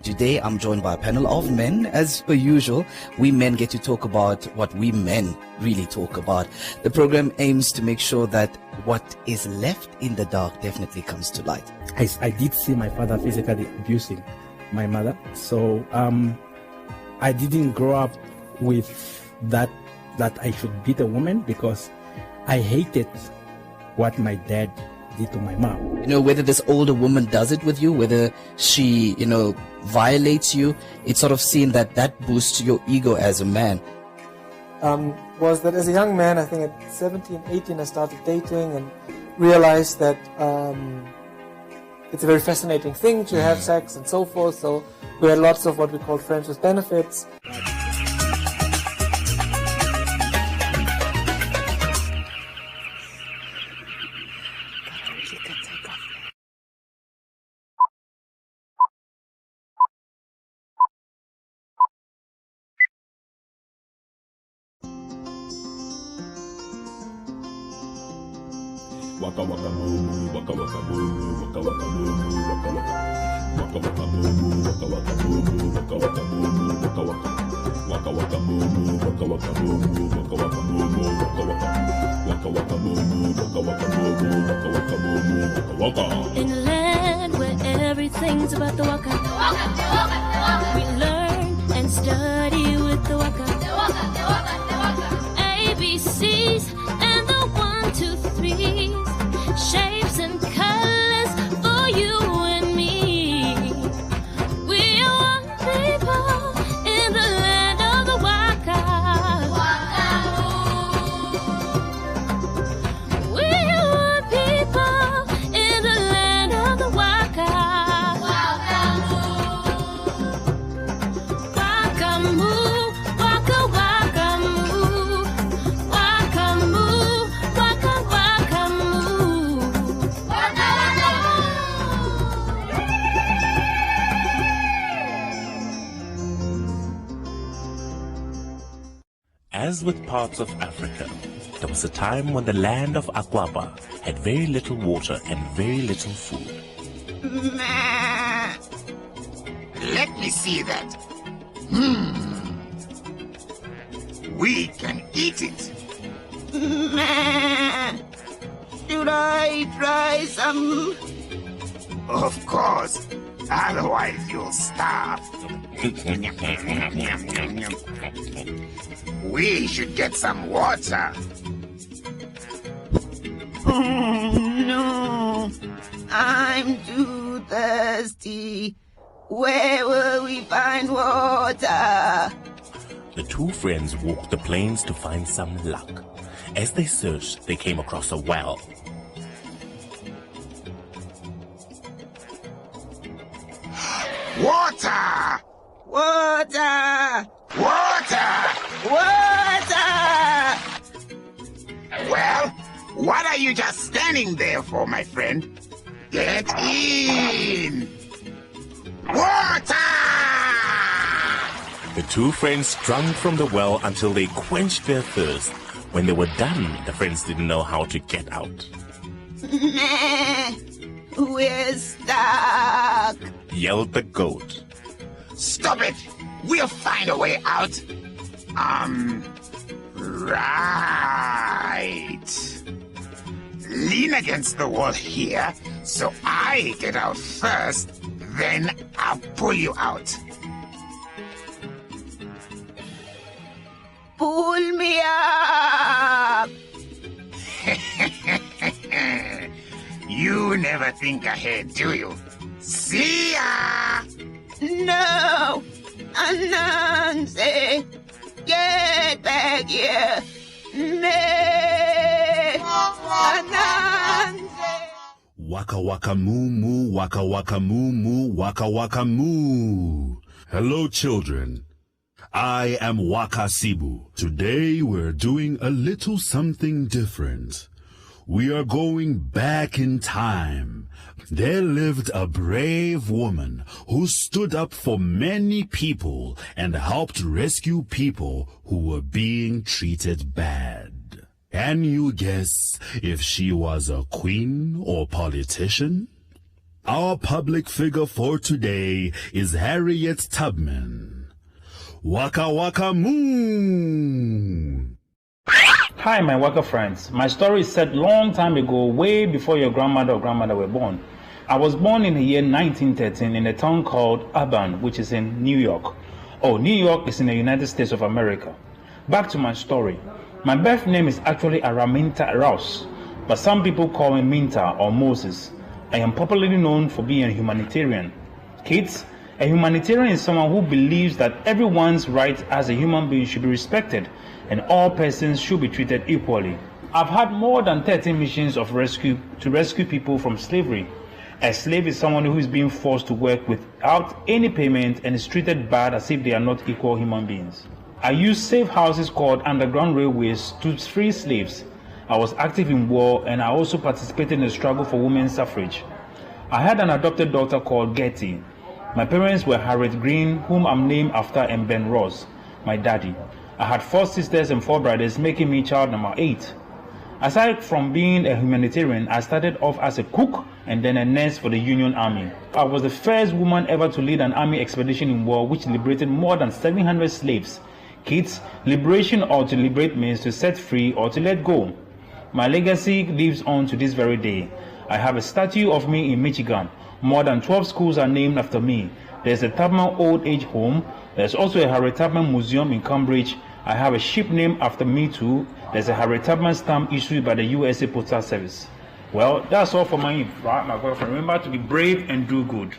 Today, I'm joined by a panel of men. As per usual, we men get to talk about what we men really talk about. The program aims to make sure that what is left in the dark definitely comes to light. I did see my father physically abusing my mother. So I didn't grow up with that I should beat a woman, because I hated what my dad did to my mom. You know, whether this older woman does it with you, whether she, violates you, it's sort of seen that boosts your ego as a man. Was that as a young man, I think at 17, 18, I started dating and realized that it's a very fascinating thing to have sex and so forth. So we had lots of what we call friends with benefits. Waka waka moo, waka waka moo, waka waka moo, waka waka. Waka waka moo, waka waka moo, waka waka moo, waka waka. Waka waka moo, waka waka moo, waka waka moo, waka waka. Waka waka moo, waka waka moo, waka waka moo, waka waka. In a land where everything's about the waka, we learn and study with the waka. ABCs and the 1, 2, 3s. Shapes and colors for you and me. We are one people in the land of the Waka. We are one people in the land of the Waka. Waka moo, waka waka moo, waka moo, waka waka moo. As with parts of Africa, there was a time when the land of Akwaba had very little water and very little food. Let me see that. We can eat it. Should I try some? Of course. Otherwise you'll starve. We should get some water. No, I'm too thirsty. Where will we find water? The two friends walked the plains to find some luck. As they searched, they came across a well. Water! Water! Water! Water! Well, what are you just standing there for, my friend? Get in! Water! The two friends drank from the well until they quenched their thirst. When they were done, the friends didn't know how to get out. We're stuck! Yelled the goat. Stop it! We'll find a way out. Right. Lean against the wall here, so I get out first, then I'll pull you out. Pull me up! You never think ahead, do you? See ya! No! Anansi! Get back here! Anansi! Waka waka moo moo, waka waka moo moo, waka waka moo. Hello, children. I am Waka Sibu. Today we're doing a little something different. We are going back in time. There lived a brave woman who stood up for many people and helped rescue people who were being treated bad. Can you guess if she was a queen or politician? Our public figure for today is Harriet Tubman. Waka Waka Moo! Hi, my Waka friends. My story is set long time ago, way before your grandmother or grandmother were born. I was born in the year 1913 in a town called Auburn, which is in New York. Oh, New York is in the United States of America. Back to my story. My birth name is actually Araminta Rouse, but some people call me Minta or Moses. I am popularly known for being a humanitarian. Kids, a humanitarian is someone who believes that everyone's rights as a human being should be respected and all persons should be treated equally. I've had more than 13 missions of rescue to rescue people from slavery. A slave is someone who is being forced to work without any payment and is treated bad as if they are not equal human beings. I used safe houses called underground railways to free slaves. I was active in war and I also participated in the struggle for women's suffrage. I had an adopted daughter called Getty. My parents were Harriet Green, whom I'm named after, and Ben Ross, my daddy. I had 4 sisters and 4 brothers, making me child number 8. Aside from being a humanitarian, I started off as a cook and then a nurse for the Union Army. I was the first woman ever to lead an army expedition in war which liberated more than 700 slaves. Kids, liberation or to liberate means to set free or to let go. My legacy lives on to this very day. I have a statue of me in Michigan. More than 12 schools are named after me. There's a Tubman Old Age Home. There's also a Harriet Tubman Museum in Cambridge. I have a ship named after me too. There's a Harriet Tubman stamp issued by the USA Postal Service. Well, that's all for my right, my girlfriend. Remember to be brave and do good.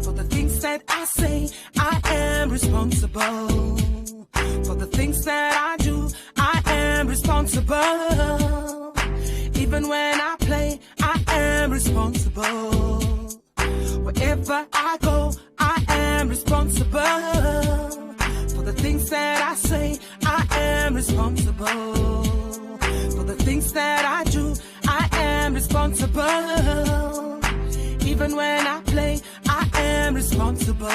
For the things that I say. I am responsible for the things that I do. I am responsible. Even when I play, I am responsible. Wherever I go, I am responsible for the things that I say. I am responsible for the things that I do. I am responsible. Even when I play, I am responsible.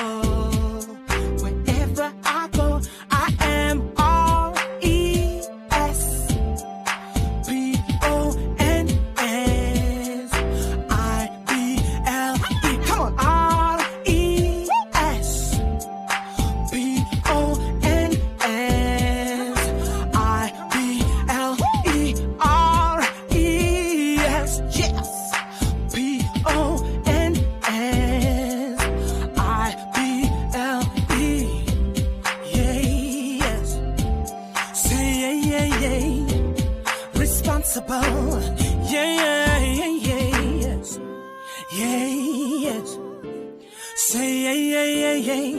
Wherever I go, I am R-E-S-P-O-N-S-I-B-L-E. Come on, R-E-S-P-O-N-S-I-B-L-E. R-E-S, yes. Responsible, yeah, yes, yes. Say yeah.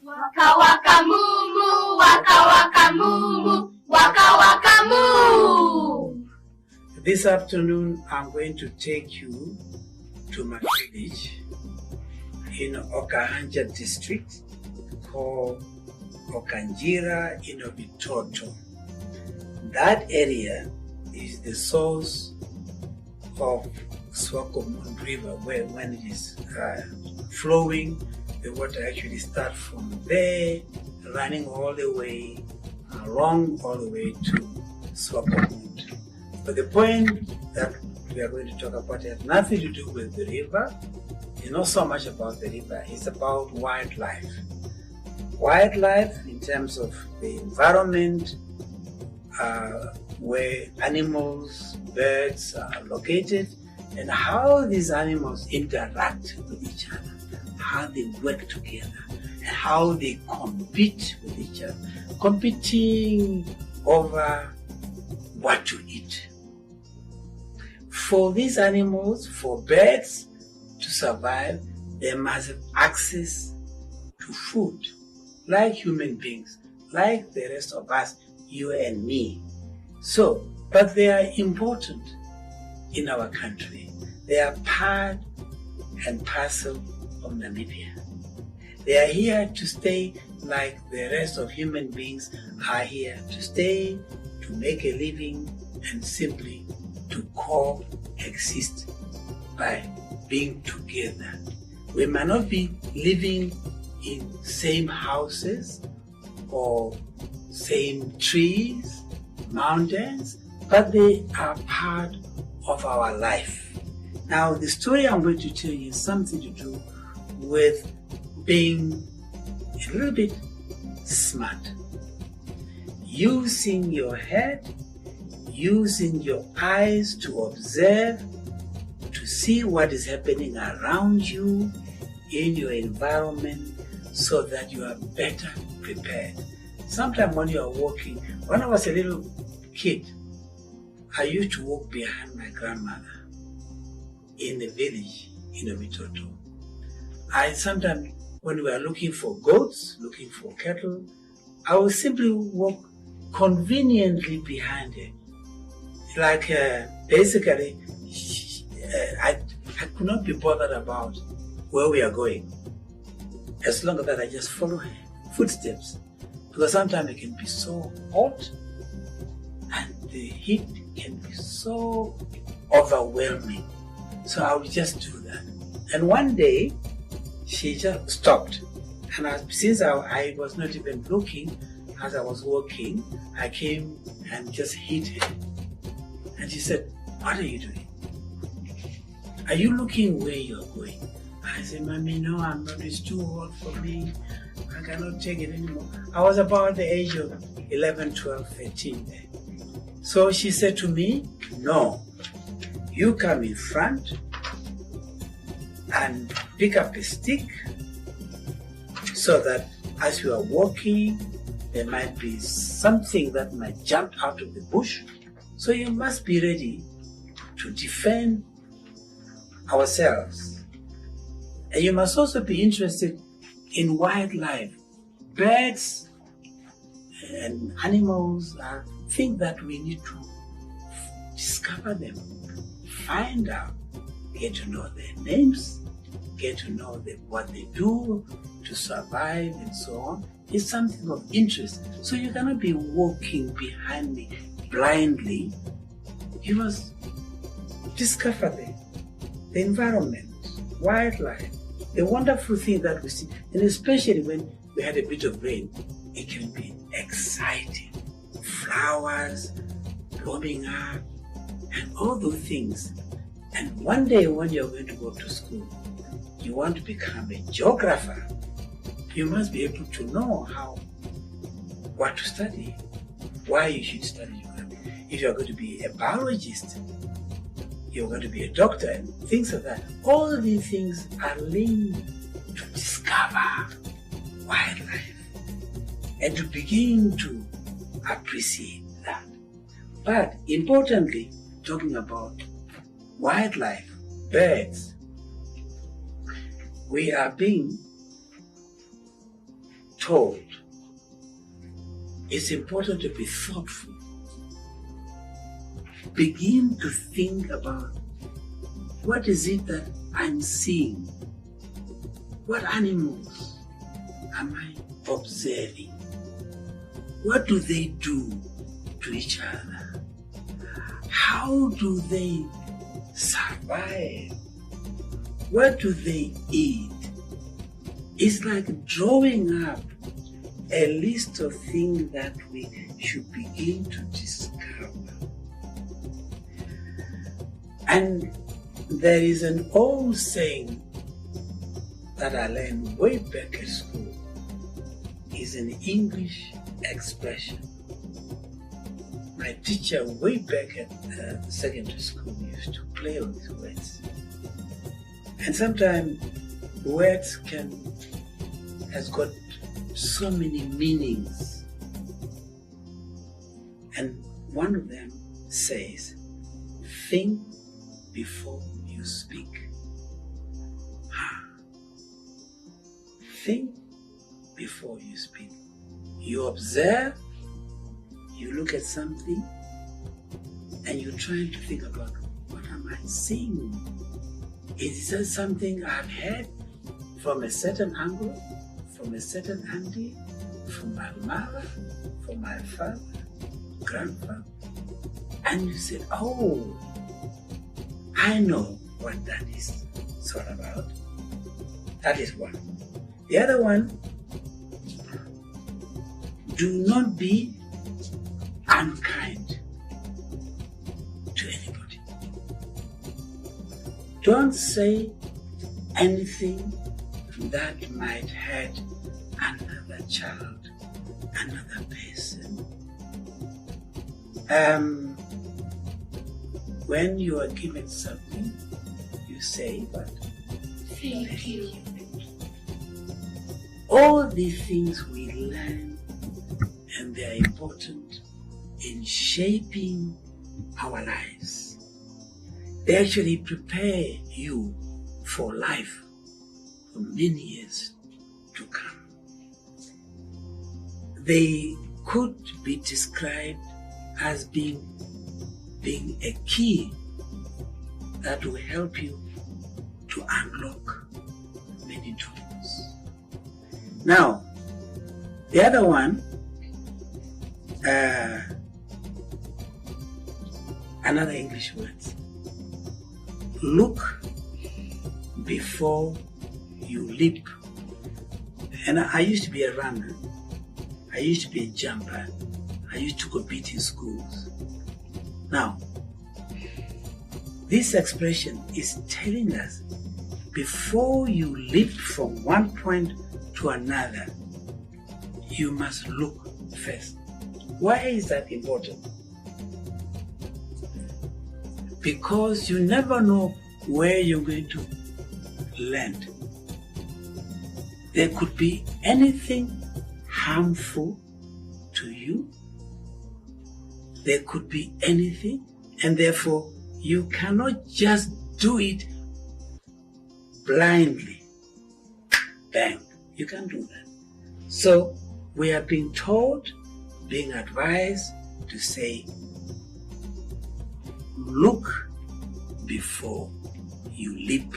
Waka waka moo moo, waka waka moo moo, waka waka moo. This afternoon, I'm going to take you to my village in Okahanja district called Okanjira Inobitoto. That area is the source of Swakopmund River, where when it is flowing, the water actually starts from there, running all the way along all the way to Swakopmund. But the point that we are going to talk about has nothing to do with the river. It's not so much about the river, it's about wildlife. Wildlife in terms of the environment, where animals, birds are located, and how these animals interact with each other, how they work together, and how they compete with each other, competing over what to eat. For these animals, for birds to survive, they must have access to food, like human beings, like the rest of us, you and me. So, but they are important in our country. They are part and parcel of Namibia. They are here to stay like the rest of human beings are here to stay, to make a living, and simply to coexist by being together. We might not be living in same houses or same trees, mountains, but they are part of our life. Now, the story I'm going to tell you is something to do with being a little bit smart. Using your head, using your eyes to observe, to see what is happening around you in your environment so that you are better prepared. Sometimes when you are walking, when I was a little kid, I used to walk behind my grandmother in the village in Omitoto. I sometimes, when we are looking for goats, looking for cattle, I would simply walk conveniently behind her. Like basically, I could not be bothered about where we are going, as long as that I just follow her footsteps. Because sometimes it can be so hot and the heat can be so overwhelming. So I would just do that. And one day, she just stopped. And since I was not even looking, as I was walking, I came and just hit her. And she said, "What are you doing? Are you looking where you're going?" I said, "Mommy, no, I'm not. It's too hot for me. I cannot take it anymore." I was about the age of 11, 12, 13 there. So she said to me, "No, you come in front and pick up a stick so that as you are walking, there might be something that might jump out of the bush. So you must be ready to defend ourselves. And you must also be interested in wildlife. Birds and animals are things that we need to discover them, find out, get to know their names, get to know what they do to survive and so on. It's something of interest. So you cannot be walking behind me blindly. You must discover the environment, wildlife, the wonderful thing that we see. And especially when we had a bit of rain, it can be exciting. Flowers blooming up and all those things. And one day when you're going to go to school, you want to become a geographer, you must be able to know what to study, why you should study geography. If you're going to be a biologist, you're going to be a doctor and things like that. All these things are linked to discover wildlife and to begin to appreciate that. But importantly, talking about wildlife, birds, we are being told it's important to be thoughtful. Begin to think about what is it that I'm seeing? What animals am I observing? What do they do to each other? How do they survive? What do they eat? It's like drawing up a list of things that we should begin to discover. And there is an old saying that I learned way back at school. It's an English expression. My teacher way back at secondary school used to play on these words. And sometimes words has got so many meanings. And one of them says, think before you speak. Think before you speak. You observe, you look at something, and you're trying to think about, what am I seeing? Is that something I've heard from a certain angle? from a certain auntie, from my mother, from my father, grandfather. And you said, oh, I know what that is all about. That is one. The other one, do not be unkind to anybody. Don't say anything that might hurt another child, another person. When you are given something, you say what? Thank you. All these things we learn, and they are important in shaping our lives. They actually prepare you for life for many years to come. They could be described as being a key that will help you to unlock many doors. Now, the other one, another English word, look before you leap. And I used to be a runner. I used to be a jumper. I used to compete in schools. Now, this expression is telling us before you leap from one point to another, you must look first. Why is that important? Because you never know where you're going to land. There could be anything harmful to you. There could be anything, and therefore you cannot just do it blindly. Bang. You can't do that. So we are being told, being advised to say, look before you leap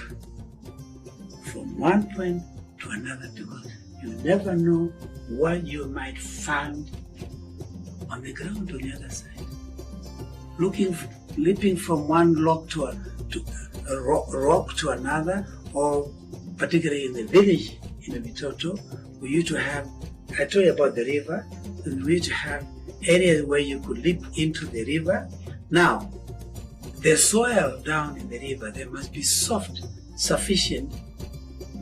from one point to another, because you never know what you might find on the ground on the other side. Leaping from one rock to a rock to another, or particularly in the village in Bitoto, we used to have, I told you about the river, we used to have areas where you could leap into the river. Now, the soil down in the river, they must be soft, sufficient,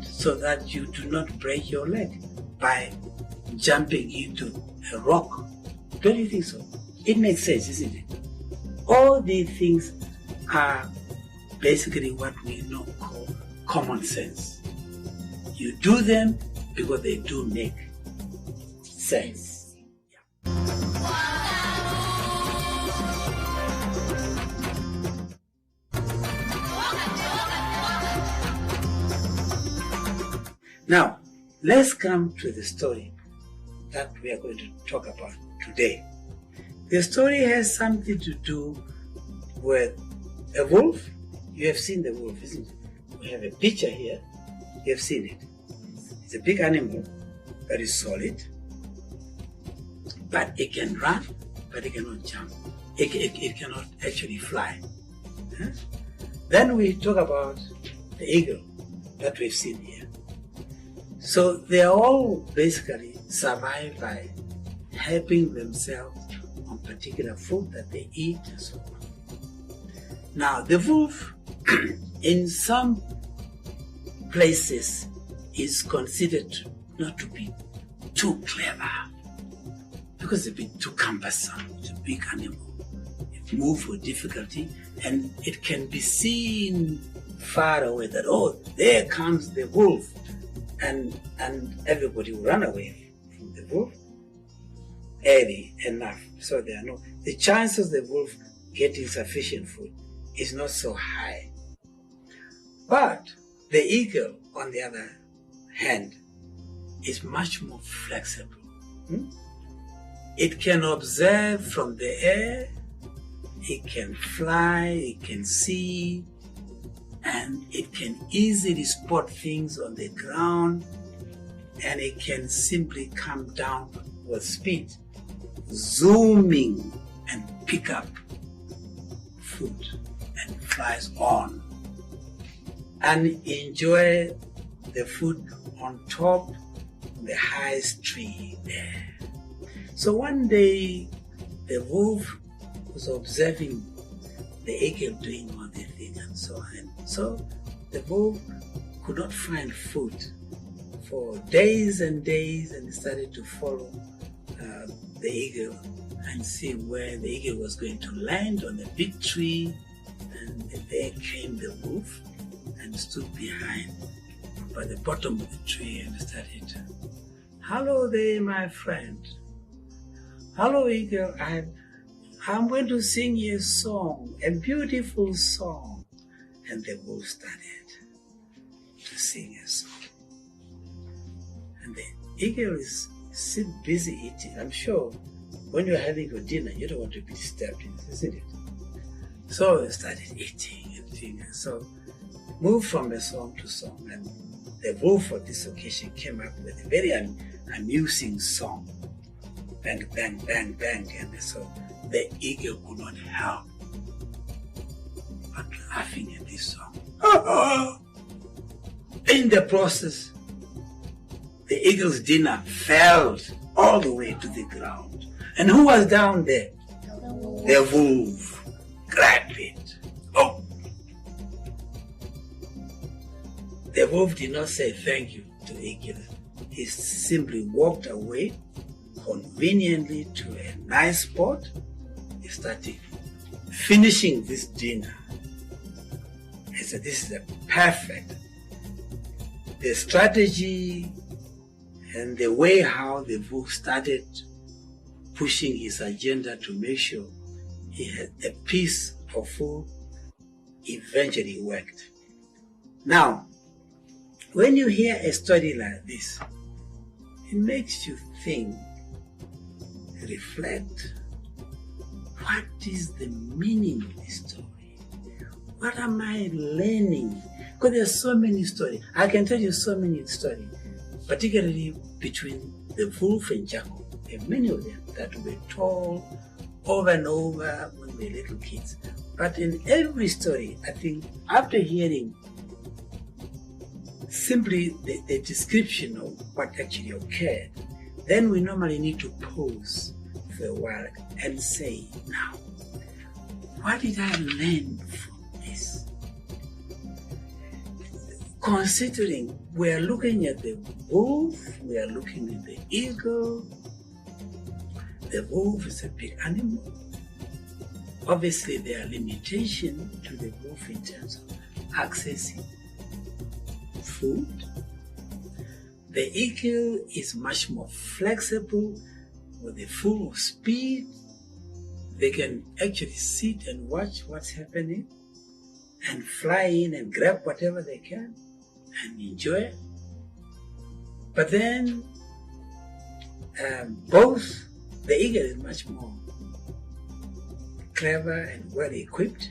so that you do not break your leg by jumping into a rock. Don't you think so? It makes sense, isn't it? All these things are basically what we know call common sense. You do them because they do make sense. Now, let's come to the story that we are going to talk about today. The story has something to do with a wolf. You have seen the wolf, isn't it? We have a picture here. You have seen it. It's a big animal, very solid, but it can run, but it cannot jump. It cannot actually fly. Huh? Then we talk about the eagle that we've seen here. So they all basically survive by helping themselves on particular food that they eat and so on. Now the wolf in some places is considered not to be too clever because it's a bit too cumbersome. It's a big animal. It moves with difficulty, and it can be seen far away that, oh, there comes the wolf, and everybody will run away from the wolf early enough. So there are the chances of the wolf getting sufficient food is not so high. But the eagle, on the other hand, is much more flexible. It can observe from the air, it can fly, it can see, and it can easily spot things on the ground and it can simply come down with speed, zooming and pick up food and flies on and enjoy the food on top of the highest tree there. So one day the wolf was observing the eagle doing all the thing and so on. So the wolf could not find food for days and days, and started to follow the eagle and see where the eagle was going to land on a big tree. And there came the wolf and stood behind by the bottom of the tree and started, "Hello there, my friend. Hello, eagle. I'm going to sing you a song, a beautiful song." And the wolf started to sing a song. And the eagle is still busy eating. I'm sure when you're having your dinner, you don't want to be disturbed, isn't it? So he started eating and singing. So moved from a song to song. And the wolf for this occasion came up with a very amusing song. Bang, bang, bang, bang. And so the eagle could not help but laughing at this song. In the process, the eagle's dinner fell all the way to the ground. And who was down there? The wolf. Grabbed it. Oh! The wolf did not say thank you to the eagle. He simply walked away conveniently to a nice spot. He started finishing this dinner. He said, "This is a perfect." The strategy and the way how the wolf started pushing his agenda to make sure he had a piece of food eventually worked. Now, when you hear a story like this, it makes you think, reflect, what is the meaning of this story? What am I learning? Because there's so many stories. I can tell you so many stories, particularly between the wolf and jackal. There are many of them that were told over and over when we were little kids. But in every story, I think after hearing simply the description of what actually occurred, then we normally need to pause for a while and say, now, what did I learn from this? Considering we are looking at the wolf, we are looking at the eagle. The wolf is a big animal. Obviously, there are limitations to the wolf in terms of accessing food. The eagle is much more flexible with a full of speed. They can actually sit and watch what's happening and fly in and grab whatever they can and enjoy it. But then both the eagle is much more clever and well equipped.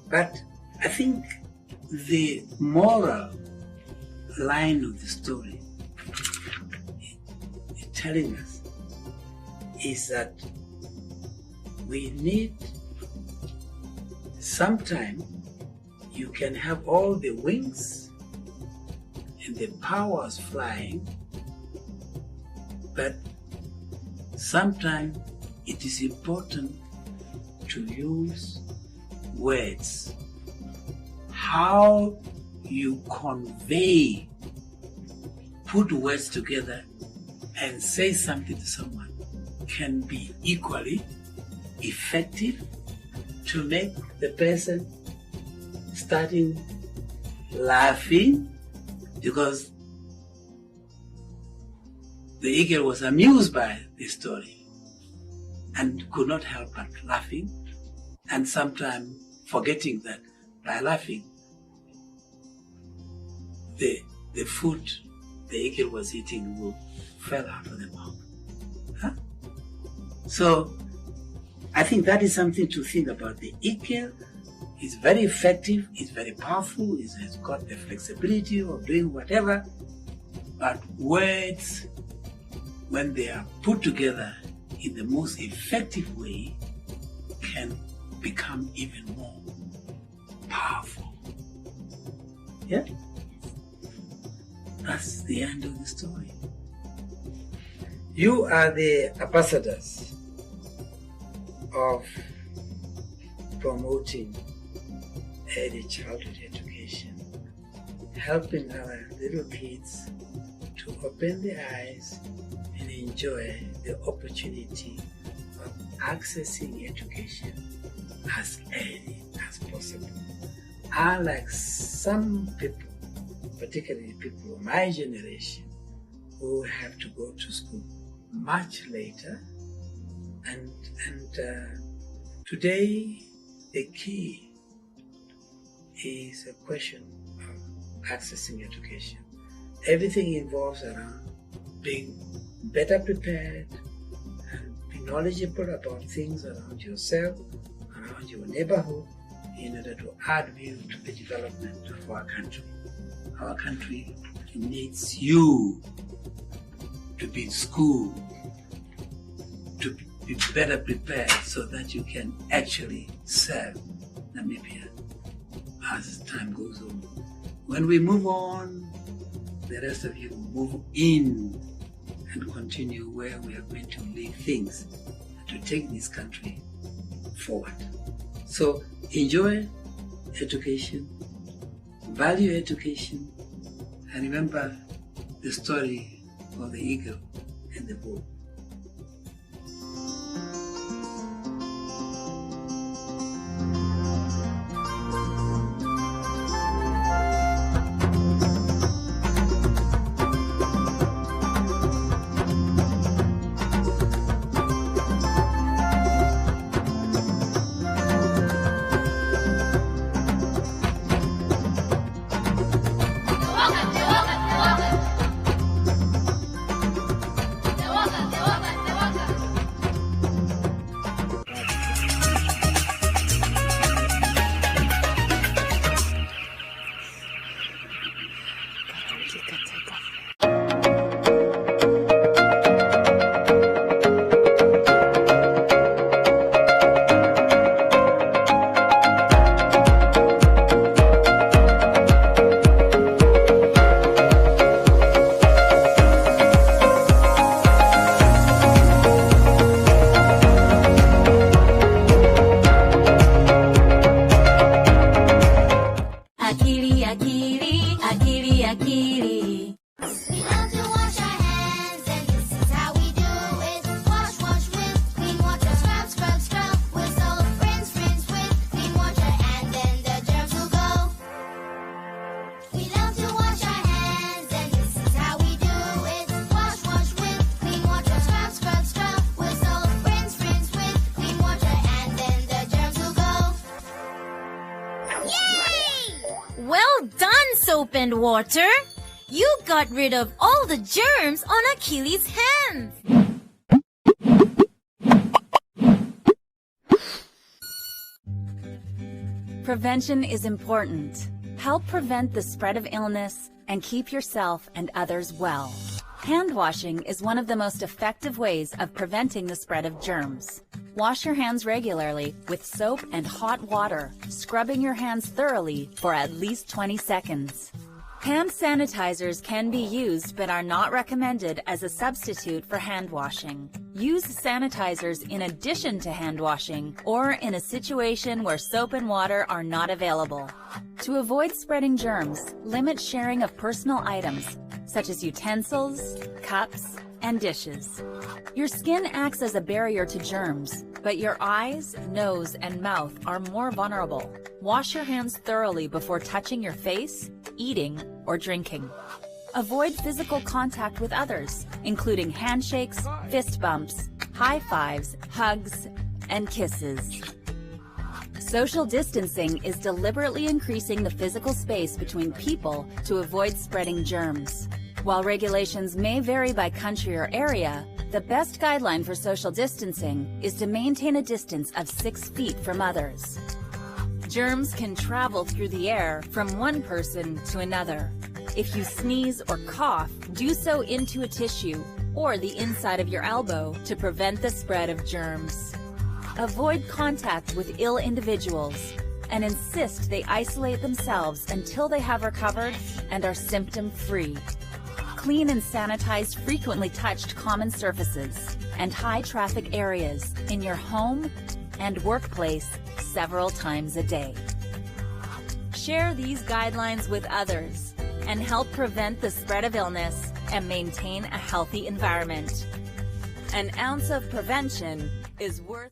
But I think the moral line of the story is telling us is that we need, sometime you can have all the wings and the powers flying, but sometimes it is important to use words. How you convey, put words together and say something to someone can be equally effective to make the person starting laughing, because the eagle was amused by the story and could not help but laughing, and sometimes forgetting that by laughing, the food the eagle was eating fell out of the mouth. Huh? So I think that is something to think about. The eagle is very effective, is very powerful, has got the flexibility of doing whatever, But words, when they are put together in the most effective way, can become even more powerful. Yeah? That's the end of the story. You are the ambassadors of promoting early childhood education, helping our little kids to open their eyes and enjoy the opportunity of accessing education as early as possible. Unlike some people, particularly people of my generation, who have to go to school much later, and today the key is a question of accessing education. Everything involves around being better prepared and be knowledgeable about things around yourself, around your neighborhood, in order to add value to the development of our country. Our country needs you to be in school, to be better prepared so that you can actually serve Namibia as time goes on. When we move on, the rest of you will move in and continue where we are going to leave things to take this country forward. So enjoy education, value education, and remember the story of the eagle and the bull. Soap and water. You got rid of all the germs on Achilles' hands. Prevention is important. Help prevent the spread of illness and keep yourself and others well. Hand washing is one of the most effective ways of preventing the spread of germs. Wash your hands regularly with soap and hot water, scrubbing your hands thoroughly for at least 20 seconds. Hand sanitizers can be used but are not recommended as a substitute for hand washing. Use sanitizers in addition to hand washing or in a situation where soap and water are not available. To avoid spreading germs, limit sharing of personal items such as utensils, cups, and dishes. Your skin acts as a barrier to germs, but your eyes, nose, and mouth are more vulnerable. Wash your hands thoroughly before touching your face, eating, or drinking. Avoid physical contact with others, including handshakes, fist bumps, high fives, hugs, and kisses. Social distancing is deliberately increasing the physical space between people to avoid spreading germs. While regulations may vary by country or area, the best guideline for social distancing is to maintain a distance of 6 feet from others. Germs can travel through the air from one person to another. If you sneeze or cough, do so into a tissue or the inside of your elbow to prevent the spread of germs. Avoid contact with ill individuals and insist they isolate themselves until they have recovered and are symptom-free. Clean and sanitize frequently touched common surfaces and high-traffic areas in your home and workplace several times a day. Share these guidelines with others and help prevent the spread of illness and maintain a healthy environment. An ounce of prevention is worth